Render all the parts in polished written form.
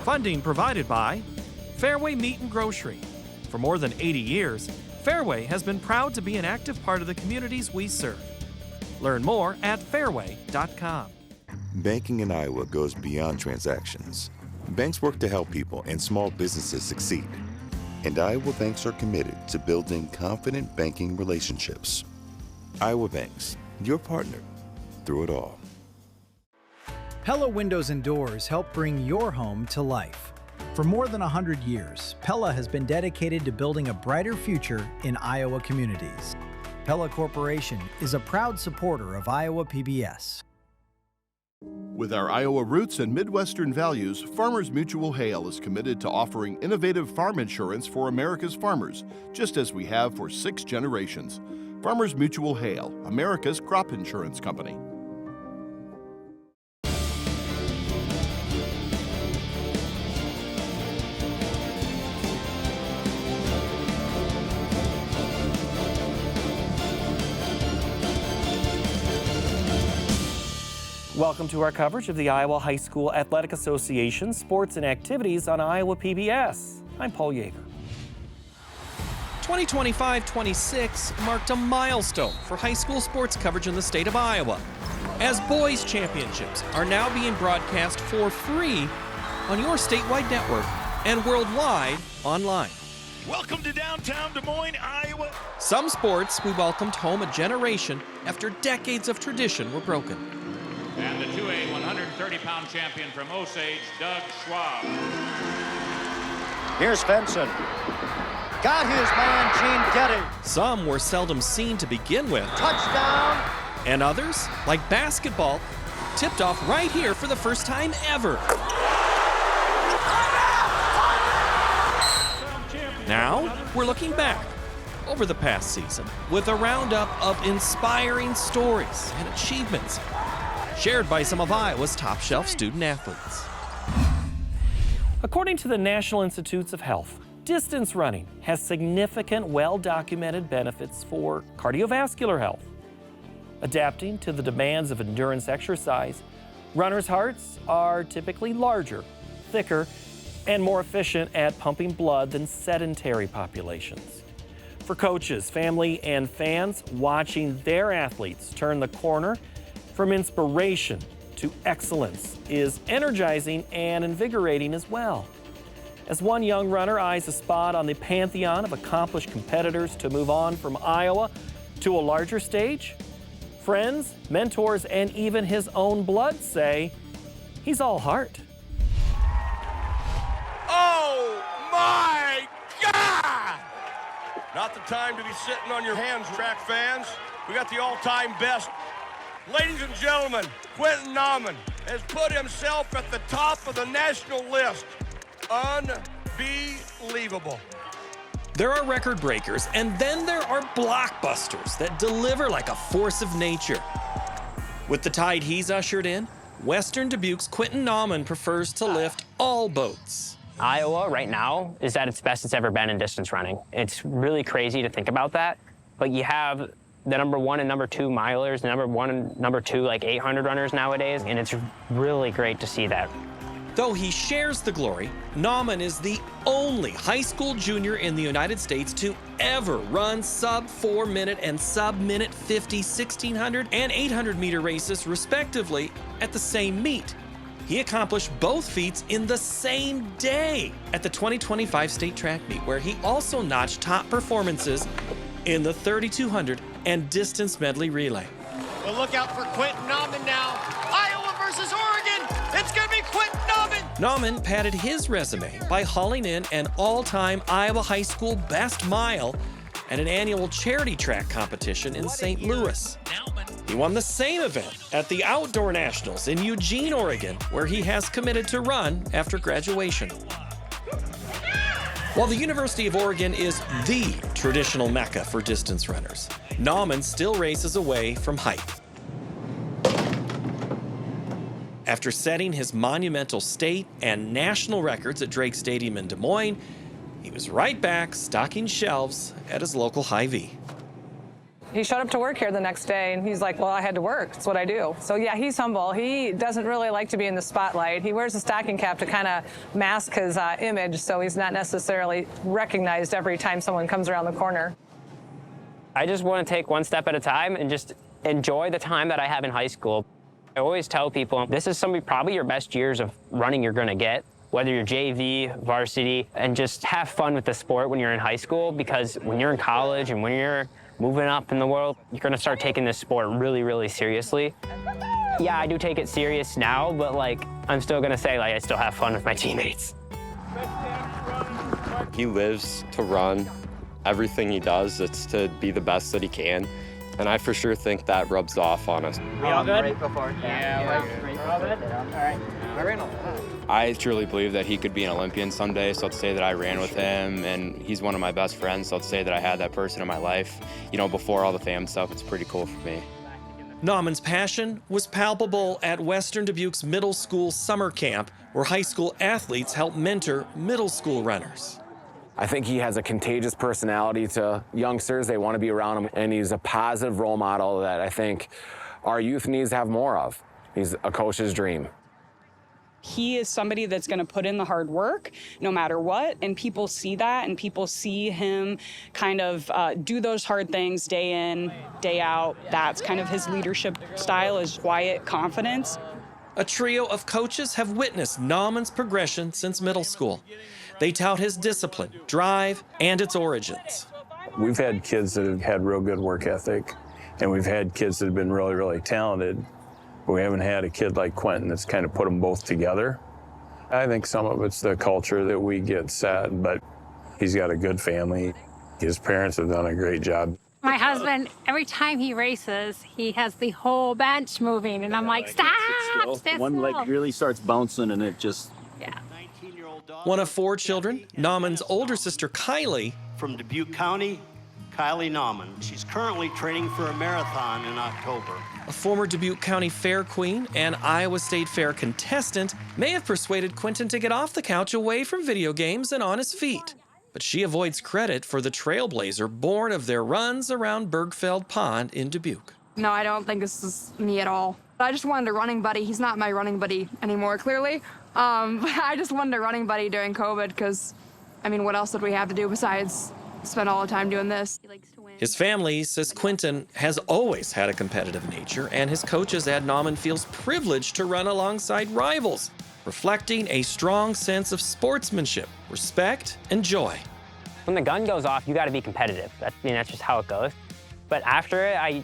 Funding provided by Fairway Meat and Grocery. For more than 80 years, Fairway has been proud to be an active part of the communities we serve. Learn more at fairway.com. Banking in Iowa goes beyond transactions. Banks work to help people and small businesses succeed. And Iowa banks are committed to building confident banking relationships. Iowa Banks, your partner through it all. Pella Windows and Doors help bring your home to life. For more than 100 years, Pella has been dedicated to building a brighter future in Iowa communities. Pella Corporation is a proud supporter of Iowa PBS. With our Iowa roots and Midwestern values, Farmers Mutual Hail is committed to offering innovative farm insurance for America's farmers, just as we have for 6 generations. Farmers Mutual Hail, America's crop insurance company. Welcome to our coverage of the Iowa High School Athletic Association sports and activities on Iowa PBS. I'm Paul Yeager. 2025-26 marked a milestone for high school sports coverage in the state of Iowa, as boys' championships are now being broadcast for free on your statewide network and worldwide online. Welcome to downtown Des Moines, Iowa. Some sports we welcomed home a generation after decades of tradition were broken. And the 2A 130-pound champion from Osage, Doug Schwab. Here's Benson. Got his man, Gene Getty. Some were seldom seen to begin with. Touchdown. And others, like basketball, tipped off right here for the first time ever. Now, we're looking back over the past season with a roundup of inspiring stories and achievements shared by some of Iowa's top-shelf student athletes. According to the National Institutes of Health, distance running has significant, well-documented benefits for cardiovascular health. Adapting to the demands of endurance exercise, runners' hearts are typically larger, thicker, and more efficient at pumping blood than sedentary populations. For coaches, family, and fans, watching their athletes turn the corner from inspiration to excellence is energizing and invigorating as well. As one young runner eyes a spot on the pantheon of accomplished competitors to move on from Iowa to a larger stage, friends, mentors, and even his own blood say he's all heart. Oh my God! Not the time to be sitting on your hands, track fans. We got the all-time best. Ladies and gentlemen, Quentin Nauman has put himself at the top of the national list. Unbelievable. There are record breakers, and then there are blockbusters that deliver like a force of nature. With the tide he's ushered in, Western Dubuque's Quentin Nauman prefers to lift all boats. Iowa right now is at its best it's ever been in distance running. It's really crazy to think about that, but you have the number 1 and number 2 milers, the number 1 and number 2 like 800 runners nowadays, and it's really great to see that. Though he shares the glory, Nauman is the only high school junior in the United States to ever run sub-4 minute and sub-minute 50, 1600, and 800 meter races respectively at the same meet. He accomplished both feats in the same day at the 2025 state track meet, where he also notched top performances in the 3200 and distance medley relay. Well, look out for Quentin Nauman now. Iowa versus Oregon. It's going to be Quentin Nauman. Nauman padded his resume by hauling in an all-time Iowa high school best mile at an annual charity track competition in St. Louis. He won the same event at the Outdoor Nationals in Eugene, Oregon, where he has committed to run after graduation. While the University of Oregon is the traditional mecca for distance runners, Nauman still races away from height. After setting his monumental state and national records at Drake Stadium in Des Moines, he was right back stocking shelves at his local Hy-Vee. He showed up to work here the next day, and he's like, well, I had to work. It's what I do. So, yeah, he's humble. He doesn't really like to be in the spotlight. He wears a stocking cap to kind of mask his image, so he's not necessarily recognized every time someone comes around the corner. I just want to take one step at a time and just enjoy the time that I have in high school. I always tell people, this is probably your best years of running you're going to get, whether you're JV, varsity, and just have fun with the sport when you're in high school, because when you're in college and when you're moving up in the world, you're going to start taking this sport really, really seriously. Yeah, I do take it serious now, but I'm still going to say I still have fun with my teammates. He lives to run. Everything he does, it's to be the best that he can. And I for sure think that rubs off on us. We all good? Yeah, we're all good. All right. I truly believe that he could be an Olympian someday, so let's say that I ran with him, and he's one of my best friends, so let's say that I had that person in my life. Before all the fam stuff, it's pretty cool for me. Nauman's passion was palpable at Western Dubuque's middle school summer camp, where high school athletes help mentor middle school runners. I think he has a contagious personality to youngsters. They want to be around him, and he's a positive role model that I think our youth needs to have more of. He's a coach's dream. He is somebody that's going to put in the hard work no matter what, and people see that, and people see him kind of do those hard things day in, day out. That's kind of his leadership style, is quiet confidence. A trio of coaches have witnessed Nauman's progression since middle school. They tout his discipline, drive, and its origins. We've had kids that have had real good work ethic, and we've had kids that have been really, really talented, but we haven't had a kid like Quentin that's kind of put them both together. I think some of it's the culture that we get set, but he's got a good family. His parents have done a great job. My husband, every time he races, he has the whole bench moving, and I'm like, stop! One leg really starts bouncing, and it just... Yeah. One of 4 children, Nauman's older sister, Kylie. From Dubuque County, Kylie Nauman. She's currently training for a marathon in October. A former Dubuque County Fair queen and Iowa State Fair contestant may have persuaded Quentin to get off the couch, away from video games, and on his feet. But she avoids credit for the trailblazer born of their runs around Bergfeld Pond in Dubuque. No, I don't think this is me at all. I just wanted a running buddy. He's not my running buddy anymore, clearly. But I just wanted a running buddy during COVID because, what else did we have to do besides spend all the time doing this? His family says Quentin has always had a competitive nature, and his coaches add Nauman feels privileged to run alongside rivals, reflecting a strong sense of sportsmanship, respect, and joy. When the gun goes off, you got to be competitive. That's just how it goes. But after it, I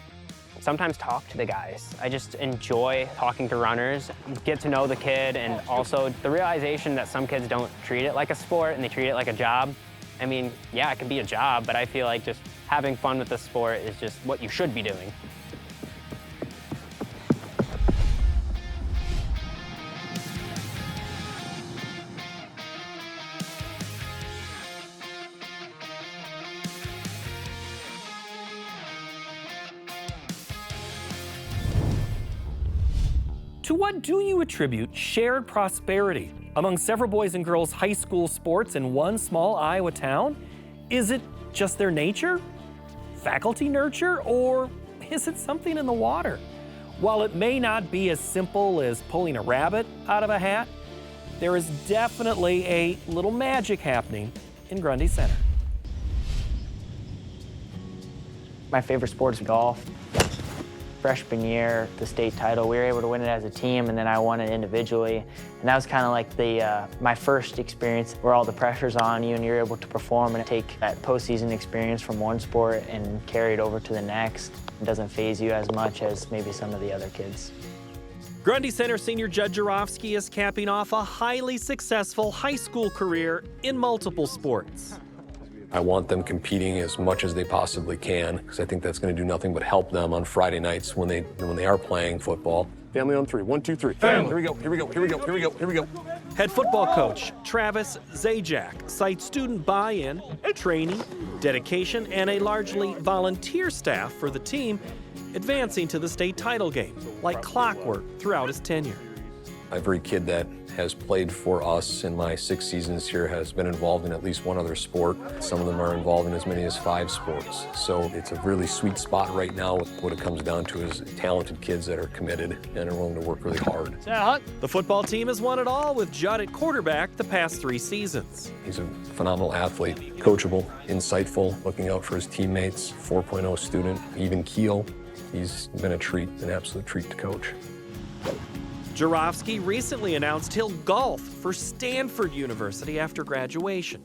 sometimes talk to the guys. I just enjoy talking to runners, get to know the kid, and also the realization that some kids don't treat it like a sport and they treat it like a job. Yeah, it can be a job, but I feel like just having fun with the sport is just what you should be doing. To what do you attribute shared prosperity among several boys and girls' high school sports in one small Iowa town? Is it just their nature, faculty nurture, or is it something in the water? While it may not be as simple as pulling a rabbit out of a hat, there is definitely a little magic happening in Grundy Center. My favorite sport is golf. Freshman year, the state title, we were able to win it as a team, and then I won it individually. And that was kind of like my first experience where all the pressure's on you and you're able to perform and take that postseason experience from one sport and carry it over to the next. It doesn't faze you as much as maybe some of the other kids. Grundy Center senior Judd Jarofsky is capping off a highly successful high school career in multiple sports. I want them competing as much as they possibly can, because I think that's going to do nothing but help them on Friday nights when they are playing football. Family on 3. 1, 2, 3. Family. Here we go. Here we go. Here we go. Here we go. Here we go. Head football coach Travis Zajac cites student buy-in, training, dedication, and a largely volunteer staff for the team advancing to the state title game, like clockwork throughout his tenure. Every kid that has played for us in my 6 seasons here has been involved in at least one other sport. Some of them are involved in as many as 5 sports. So it's a really sweet spot right now. What it comes down to is talented kids that are committed and are willing to work really hard. The football team has won it all with Judd at quarterback the past 3 seasons. He's a phenomenal athlete, coachable, insightful, looking out for his teammates, 4.0 student, even keel. He's been a treat, an absolute treat to coach. Jarofsky recently announced he'll golf for Stanford University after graduation.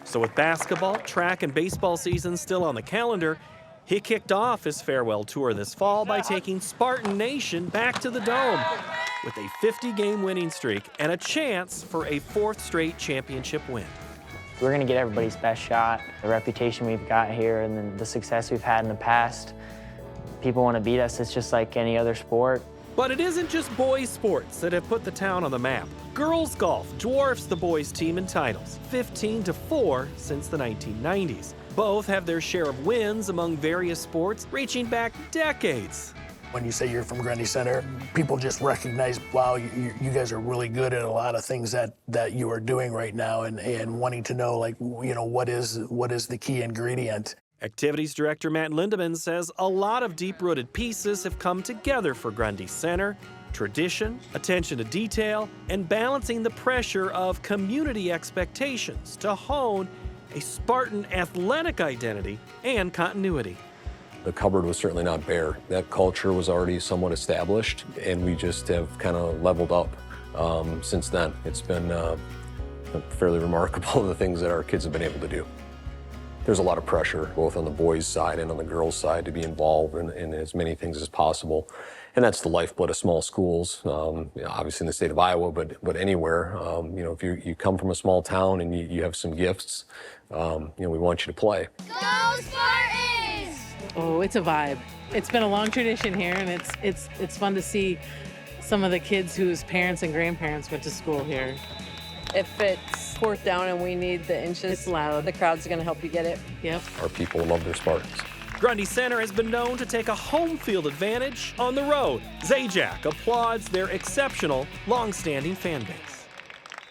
So with basketball, track, and baseball seasons still on the calendar, he kicked off his farewell tour this fall by taking Spartan Nation back to the Dome with a 50-game winning streak and a chance for a 4th straight championship win. We're going to get everybody's best shot. The reputation we've got here and then the success we've had in the past, people want to beat us. It's just like any other sport. But it isn't just boys' sports that have put the town on the map. Girls golf dwarfs the boys' team in titles, 15-4 since the 1990s. Both have their share of wins among various sports, reaching back decades. When you say you're from Grundy Center, people just recognize, wow, you guys are really good at a lot of things that you are doing right now, and wanting to know, like, you know, what is the key ingredient. Activities Director Matt Lindemann says a lot of deep-rooted pieces have come together for Grundy Center: tradition, attention to detail, and balancing the pressure of community expectations to hone a Spartan athletic identity and continuity. The cupboard was certainly not bare. That culture was already somewhat established, and we just have kind of leveled up since then. It's been fairly remarkable, the things that our kids have been able to do. There's a lot of pressure, both on the boys' side and on the girls' side, to be involved in as many things as possible. And that's the lifeblood of small schools, obviously in the state of Iowa, but anywhere. You know, if you come from a small town and you have some gifts, you know, we want you to play. Go Spartans! Oh, it's a vibe. It's been a long tradition here, and it's fun to see some of the kids whose parents and grandparents went to school here. If it's 4th down and we need the inches, it's loud. The crowd's going to help you get it. Yep. Our people love their Spartans. Grundy Center has been known to take a home field advantage on the road. Zajac applauds their exceptional, long-standing fan base.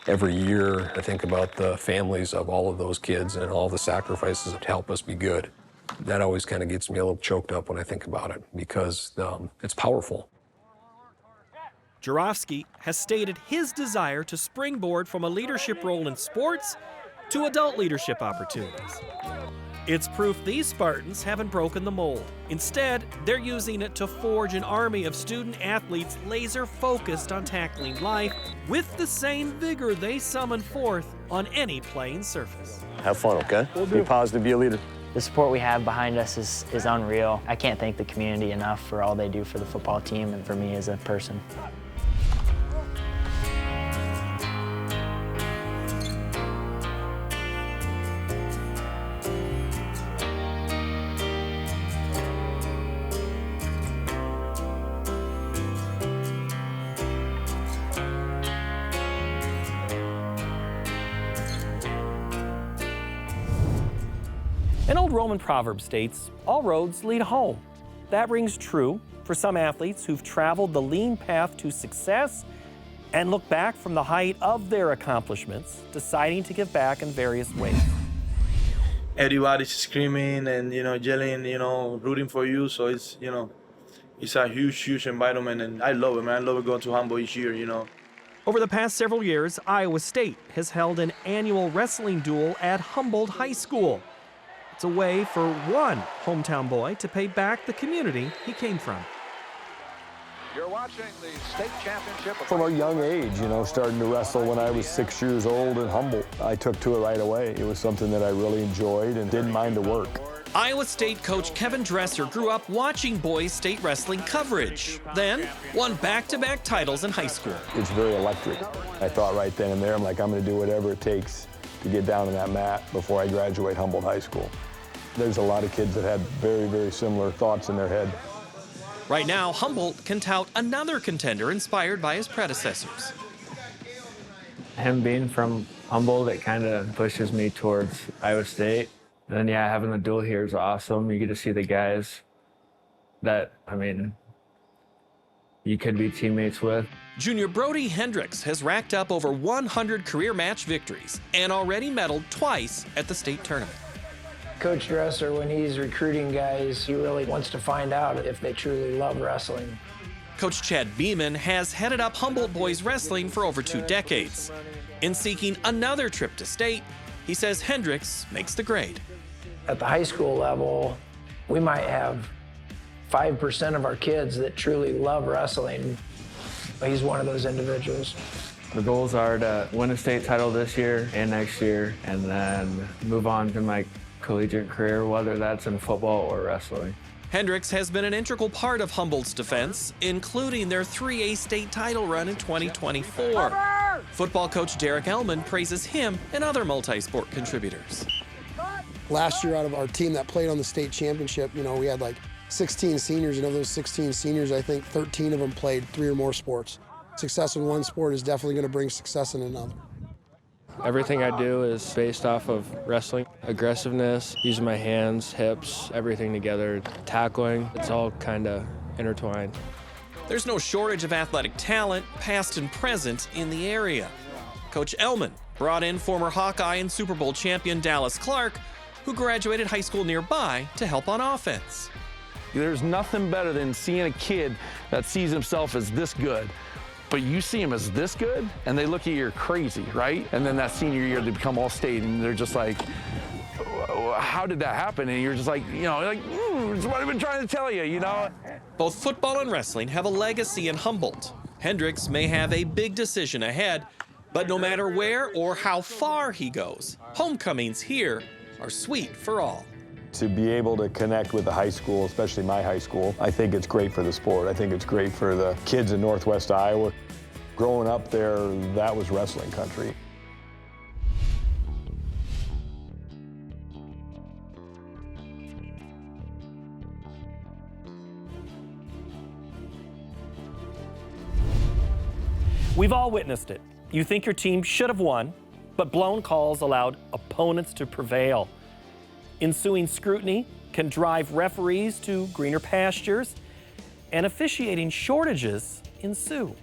Every year, I think about the families of all of those kids and all the sacrifices that help us be good. That always kind of gets me a little choked up when I think about it, because it's powerful. Jarofsky has stated his desire to springboard from a leadership role in sports to adult leadership opportunities. It's proof these Spartans haven't broken the mold. Instead, they're using it to forge an army of student athletes laser-focused on tackling life with the same vigor they summon forth on any playing surface. Have fun, okay? Be positive, be a leader. The support we have behind us is unreal. I can't thank the community enough for all they do for the football team and for me as a person. An old Roman proverb states, "All roads lead home." That rings true for some athletes who've traveled the lean path to success and look back from the height of their accomplishments, deciding to give back in various ways. Everybody's screaming and, yelling, rooting for you. So it's, it's a huge environment, and I love it, man. I love it going to Humboldt each year, Over the past several years, Iowa State has held an annual wrestling duel at Humboldt High School. It's a way for one hometown boy to pay back the community he came from. You're watching the state championship. From a young age, starting to wrestle when I was 6 years old in Humboldt, I took to it right away. It was something that I really enjoyed and didn't mind the work. Iowa State coach Kevin Dresser grew up watching boys state wrestling coverage, then won back-to-back titles in high school. It's very electric. I thought right then and there, I'm going to do whatever it takes to get down on that mat before I graduate Humboldt High School. There's a lot of kids that had very, very similar thoughts in their head. Right now, Humboldt can tout another contender inspired by his predecessors. Him being from Humboldt, it kind of pushes me towards Iowa State. And then, yeah, having the duel here is awesome. You get to see the guys that, you could be teammates with. Junior Brody Hendricks has racked up over 100 career match victories and already medaled twice at the state tournament. Coach Dresser, when he's recruiting guys, he really wants to find out if they truly love wrestling. Coach Chad Beeman has headed up Humboldt boys wrestling for over 2 decades. In seeking another trip to state, he says Hendricks makes the grade. At the high school level, we might have 5% of our kids that truly love wrestling. He's one of those individuals. The goals are to win a state title this year and next year, and then move on to my collegiate career, whether that's in football or wrestling. Hendricks has been an integral part of Humboldt's defense, including their 3A state title run in 2024. Football coach Derek Ellman praises him and other multi-sport contributors. Last year, out of our team that played on the state championship, we had like 16 seniors, and of those 16 seniors, I think 13 of them played 3 or more sports. Success in one sport is definitely going to bring success in another. Everything I do is based off of wrestling. Aggressiveness, using my hands, hips, everything together. Tackling, it's all kind of intertwined. There's no shortage of athletic talent, past and present, in the area. Coach Ellman brought in former Hawkeye and Super Bowl champion Dallas Clark, who graduated high school nearby, to help on offense. There's nothing better than seeing a kid that sees himself as this good, but you see him as this good, and they look at you, you're crazy, right? And then that senior year, they become all-state, and they're just like, how did that happen? And you're just like, it's what I've been trying to tell you, Both football and wrestling have a legacy in Humboldt. Hendricks may have a big decision ahead, but no matter where or how far he goes, homecomings here are sweet for all. To be able to connect with the high school, especially my high school, I think it's great for the sport. I think it's great for the kids in Northwest Iowa. Growing up there, that was wrestling country. We've all witnessed it. You think your team should have won, but blown calls allowed opponents to prevail. Ensuing scrutiny can drive referees to greener pastures, and officiating shortages ensue.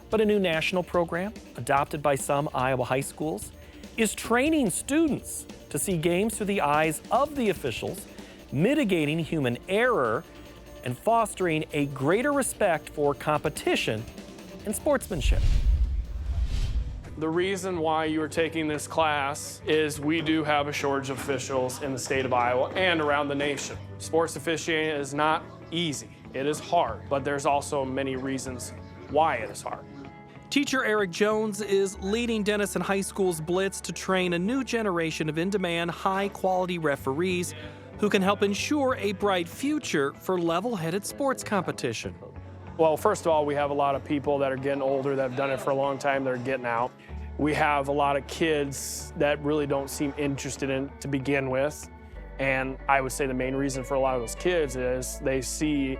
But a new national program, adopted by some Iowa high schools, is training students to see games through the eyes of the officials, mitigating human error, and fostering a greater respect for competition and sportsmanship. The reason why you are taking this class is we do have a shortage of officials in the state of Iowa and around the nation. Sports officiating is not easy. It is hard, but there's also many reasons why it is hard. Teacher Eric Jones is leading Denison High School's blitz to train a new generation of in-demand, high-quality referees who can help ensure a bright future for level-headed sports competition. Well, first of all, we have a lot of people that are getting older that have done it for a long time. They're getting out. We have a lot of kids that really don't seem interested in it to begin with. And I would say the main reason for a lot of those kids is they see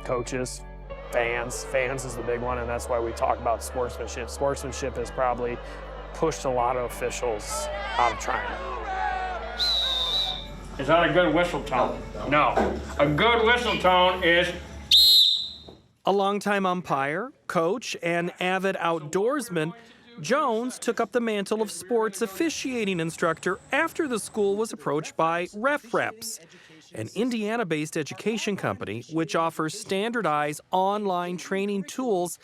coaches, fans. Fans is the big one, and that's why we talk about sportsmanship. Sportsmanship has probably pushed a lot of officials out of trying. Is that a good whistle tone? No. A good whistle tone is... A longtime umpire, coach, and avid outdoorsman, Jones took up the mantle of sports officiating instructor after the school was approached by RefReps, an Indiana-based education company which offers standardized online training tools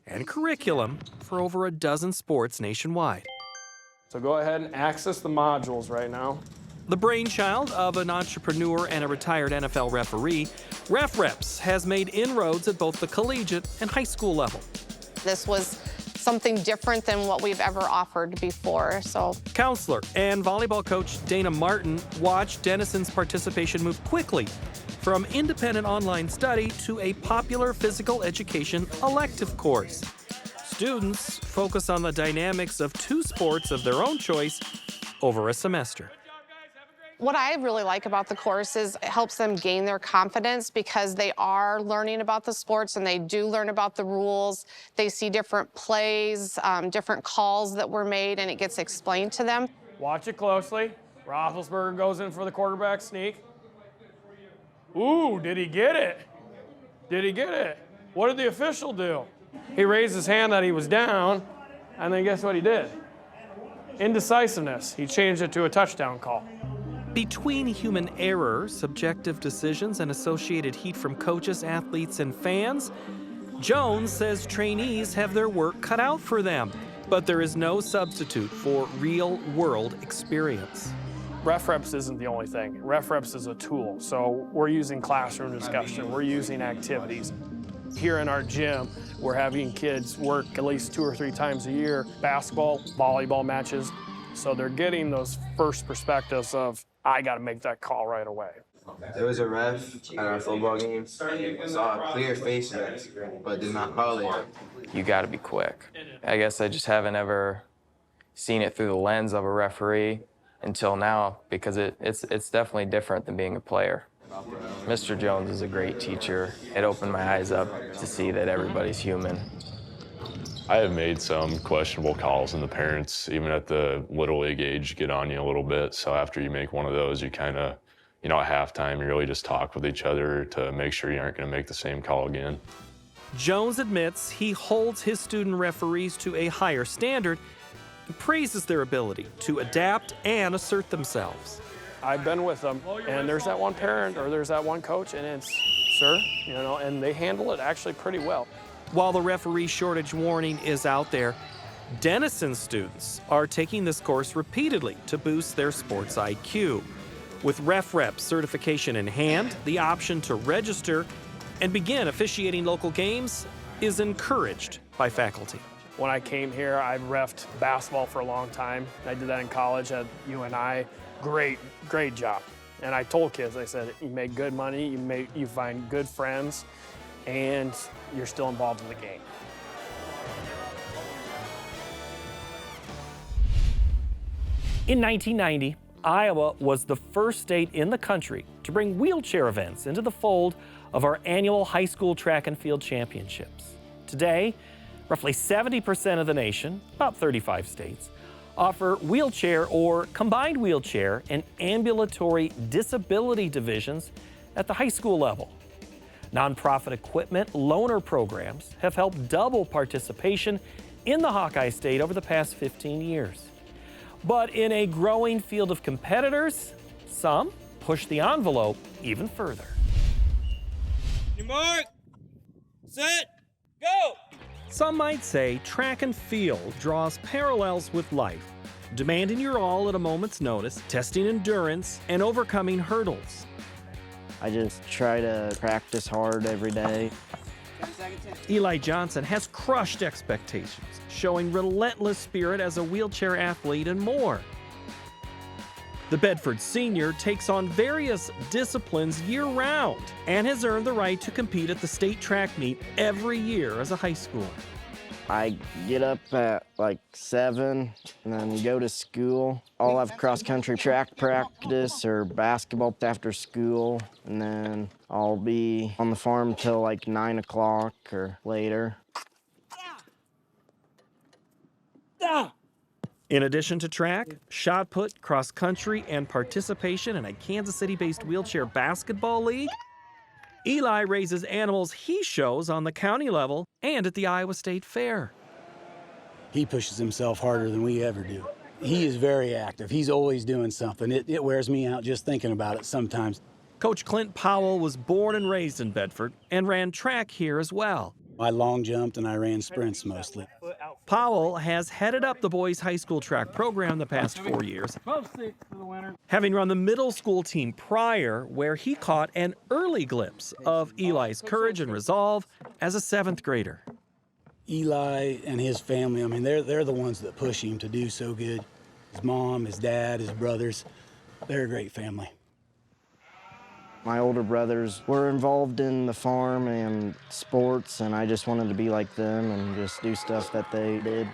and curriculum for over a dozen sports nationwide. So go ahead and access the modules right now. The brainchild of an entrepreneur and a retired NFL referee, RefReps has made inroads at both the collegiate and high school level. This was something different than what we've ever offered before. Counselor and volleyball coach Dana Martin watched Denison's participation move quickly from independent online study to a popular physical education elective course. Students focus on the dynamics of 2 sports of their own choice over a semester. What I really like about the course is it helps them gain their confidence because they are learning about the sports and they do learn about the rules. They see different plays, different calls that were made, and it gets explained to them. Watch it closely. Roethlisberger goes in for the quarterback sneak. Ooh, did he get it? Did he get it? What did the official do? He raised his hand that he was down, and then guess what he did? Indecisiveness. He changed it to a touchdown call. Between human error, subjective decisions, and associated heat from coaches, athletes, and fans, Jones says trainees have their work cut out for them, but there is no substitute for real-world experience. Ref reps isn't the only thing. Ref reps is a tool. So we're using classroom discussion. We're using activities. Here in our gym, we're having kids work at least 2 or 3 times a year, basketball, volleyball matches. So they're getting those first perspectives of, I got to make that call right away. There was a ref at our football game, saw a clear face mask, but did not call it. You got to be quick. I guess I just haven't ever seen it through the lens of a referee until now, because it's definitely different than being a player. Mr. Jones is a great teacher. It opened my eyes up to see that everybody's human. I have made some questionable calls, and the parents, even at the Little League age, get on you a little bit. So after you make one of those, you kind of, at halftime, you really just talk with each other to make sure you aren't going to make the same call again. Jones admits he holds his student referees to a higher standard and praises their ability to adapt and assert themselves. I've been with them, and there's that one parent or there's that one coach, and it's, sir, and they handle it actually pretty well. While the referee shortage warning is out there, Denison students are taking this course repeatedly to boost their sports IQ. With Ref Rep certification in hand, the option to register and begin officiating local games is encouraged by faculty. When I came here, I reffed basketball for a long time. I did that in college at UNI. Great job. And I told kids, I said, you make good money, you find good friends, and you're still involved in the game. In 1990, Iowa was the first state in the country to bring wheelchair events into the fold of our annual high school track and field championships. Today, roughly 70% of the nation, about 35 states, offer wheelchair or combined wheelchair and ambulatory disability divisions at the high school level. Nonprofit equipment loaner programs have helped double participation in the Hawkeye State over the past 15 years. But in a growing field of competitors, some push the envelope even further. Your mark, set, go! Some might say track and field draws parallels with life, demanding your all at a moment's notice, testing endurance, and overcoming hurdles. I just try to practice hard every day. Eli Johnson has crushed expectations, showing relentless spirit as a wheelchair athlete and more. The Bedford senior takes on various disciplines year-round and has earned the right to compete at the state track meet every year as a high schooler. I get up at like 7 and then go to school. I'll have cross-country track practice or basketball after school, and then I'll be on the farm till like 9 o'clock or later. In addition to track, shot put, cross-country, and participation in a Kansas City-based wheelchair basketball league, Eli raises animals he shows on the county level and at the Iowa State Fair. He pushes himself harder than we ever do. He is very active. He's always doing something. It wears me out just thinking about it sometimes. Coach Clint Powell was born and raised in Bedford and ran track here as well. I long jumped and I ran sprints mostly. Powell has headed up the boys' high school track program the past 4 years, having run the middle school team prior, where he caught an early glimpse of Eli's courage and resolve as a 7th grader. Eli and his family, I mean, they're the ones that push him to do so good. His mom, his dad, his brothers, they're a great family. My older brothers were involved in the farm and sports, and I just wanted to be like them and just do stuff that they did.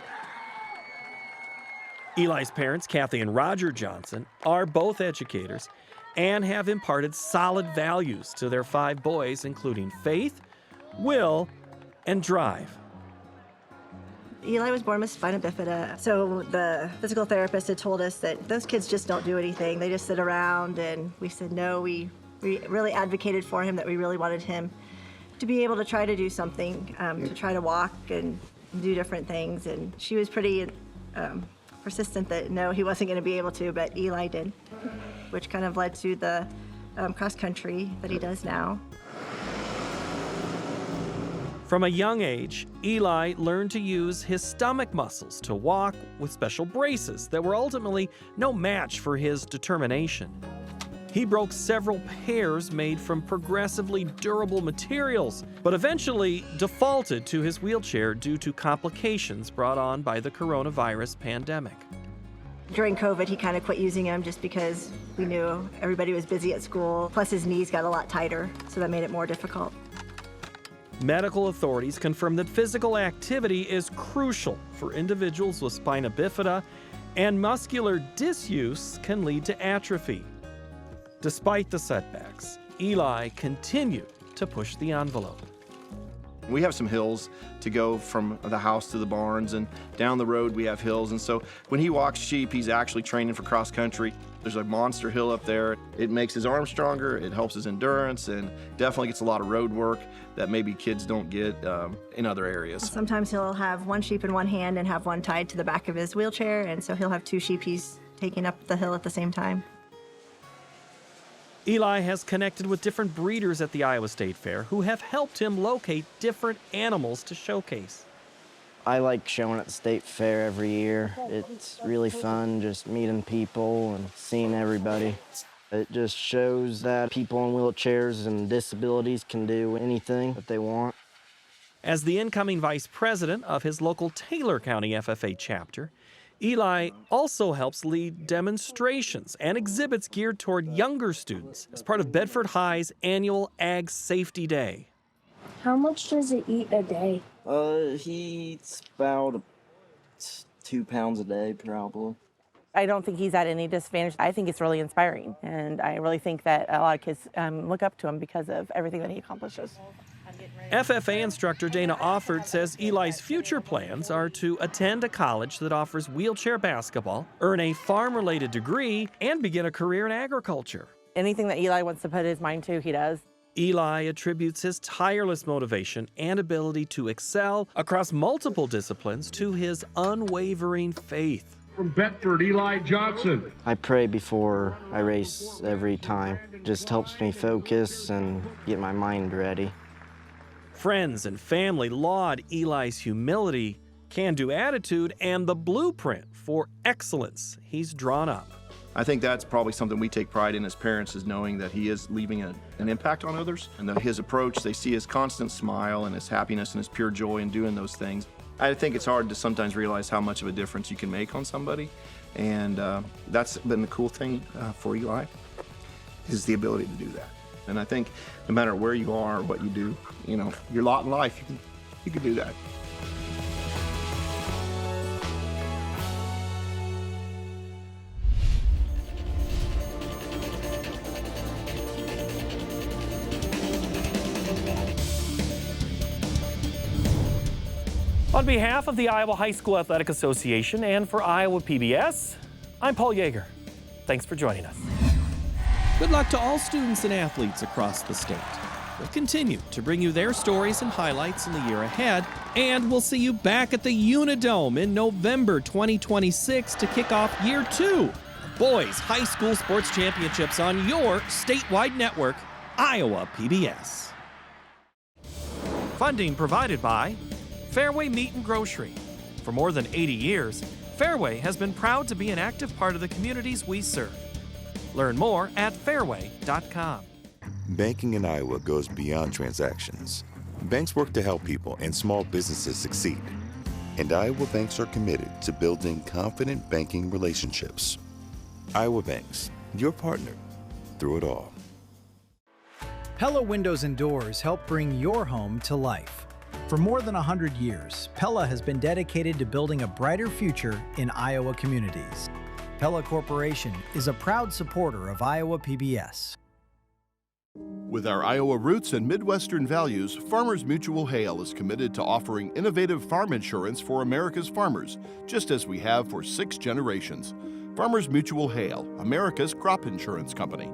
Eli's parents, Kathy and Roger Johnson, are both educators and have imparted solid values to their 5 boys, including faith, will, and drive. Eli was born with spina bifida, so the physical therapist had told us that those kids just don't do anything. They just sit around, and we said no. We really advocated for him, that we really wanted him to be able to try to do something, to try to walk and do different things. And she was pretty persistent that no, he wasn't going to be able to, but Eli did, which kind of led to the cross country that he does now. From a young age, Eli learned to use his stomach muscles to walk with special braces that were ultimately no match for his determination. He broke several pairs made from progressively durable materials, but eventually defaulted to his wheelchair due to complications brought on by the coronavirus pandemic. During COVID, he kind of quit using them just because we knew everybody was busy at school. Plus his knees got a lot tighter, so that made it more difficult. Medical authorities confirm that physical activity is crucial for individuals with spina bifida, and muscular disuse can lead to atrophy. Despite the setbacks, Eli continued to push the envelope. We have some hills to go from the house to the barns, and down the road we have hills. And so when he walks sheep, he's actually training for cross country. There's a monster hill up there. It makes his arms stronger, it helps his endurance, and definitely gets a lot of road work that maybe kids don't get in other areas. Sometimes he'll have one sheep in one hand and have one tied to the back of his wheelchair, and so he'll have two sheep he's taking up the hill at the same time. Eli has connected with different breeders at the Iowa State Fair who have helped him locate different animals to showcase. I like showing at the state fair every year. It's really fun just meeting people and seeing everybody. It just shows that people in wheelchairs and disabilities can do anything that they want. As the incoming vice president of his local Taylor County FFA chapter, Eli also helps lead demonstrations and exhibits geared toward younger students as part of Bedford High's annual Ag Safety Day. How much does it eat a day? He eats about 2 pounds a day, probably. I don't think he's at any disadvantage. I think it's really inspiring, and I really think that a lot of kids look up to him because of everything that he accomplishes. FFA instructor Dana Offord says Eli's future plans are to attend a college that offers wheelchair basketball, earn a farm-related degree, and begin a career in agriculture. Anything that Eli wants to put his mind to, he does. Eli attributes his tireless motivation and ability to excel across multiple disciplines to his unwavering faith. From Bedford, Eli Johnson. I pray before I race every time. Just helps me focus and get my mind ready. Friends and family laud Eli's humility, can-do attitude, and the blueprint for excellence he's drawn up. I think that's probably something we take pride in as parents, is knowing that he is leaving an impact on others. And his approach, they see his constant smile and his happiness and his pure joy in doing those things. I think it's hard to sometimes realize how much of a difference you can make on somebody. And that's been the cool thing for Eli, is the ability to do that. And I think no matter where you are or what you do, you know, your lot in life, you can do that. On behalf of the Iowa High School Athletic Association and for Iowa PBS, I'm Paul Yeager. Thanks for joining us. Good luck to all students and athletes across the state. We'll continue to bring you their stories and highlights in the year ahead, and we'll see you back at the Unidome in November 2026 to kick off year 2 of Boys High School Sports Championships on your statewide network, Iowa PBS. Funding provided by Fairway Meat and Grocery. For more than 80 years, Fairway has been proud to be an active part of the communities we serve. Learn more at fairway.com. Banking in Iowa goes beyond transactions. Banks work to help people and small businesses succeed. And Iowa banks are committed to building confident banking relationships. Iowa Banks, your partner through it all. Pella Windows and Doors help bring your home to life. For more than 100 years, Pella has been dedicated to building a brighter future in Iowa communities. Pella Corporation is a proud supporter of Iowa PBS. With our Iowa roots and Midwestern values, Farmers Mutual Hail is committed to offering innovative farm insurance for America's farmers, just as we have for 6 generations. Farmers Mutual Hail, America's crop insurance company.